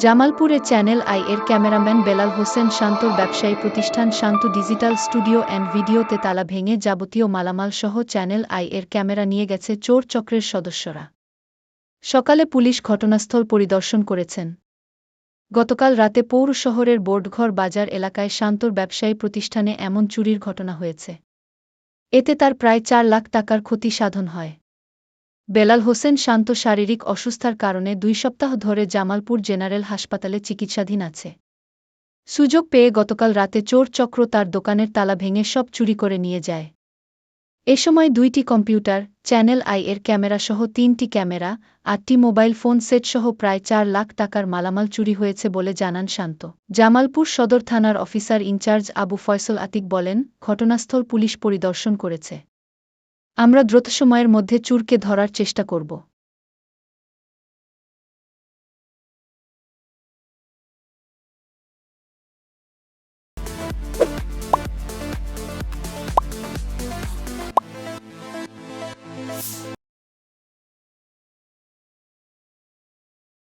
জামালপুরে channel I এর cameraman Belal Hossain শান্তর ব্যবসায়ী প্রতিষ্ঠান শান্ত ডিজিটাল স্টুডিও অ্যান্ড ভিডিওতে তালা ভেঙে যাবতীয় মালামালসহ চ্যানেল আই এর ক্যামেরা নিয়ে গেছে চোর চক্রের সদস্যরা। সকালে পুলিশ ঘটনাস্থল পরিদর্শন করেছেন। গতকাল রাতে পৌর শহরের বোর্ডঘর বাজার এলাকায় শান্তর ব্যবসায়ী প্রতিষ্ঠানে এমন চুরির ঘটনা হয়েছে। এতে তার প্রায় ৪ লাখ টাকার ক্ষতি সাধন হয়। বেলাল হোসেন শান্ত শারীরিক অসুস্থার কারণে ২ সপ্তাহ ধরে জামালপুর জেনারেল হাসপাতালে চিকিৎসাধীন আছে। সুযোগ পেয়ে গতকাল রাতে চোর চক্র তার দোকানের তালা ভেঙে সব চুরি করে নিয়ে যায়। এ সময় ২টি কম্পিউটার, চ্যানেল আই এর ক্যামেরাসহ ৩টি ক্যামেরা, ৮টি মোবাইল ফোন সেটসহ প্রায় ৪ লাখ টাকার মালামাল চুরি হয়েছে বলে জানান শান্ত। জামালপুর সদর থানার অফিসার ইনচার্জ আবু ফয়সল আতিক বলেন, ঘটনাস্থল পুলিশ পরিদর্শন করেছে। আমরা দ্রুত সময়ের মধ্যে চোরকে ধরার চেষ্টা করব।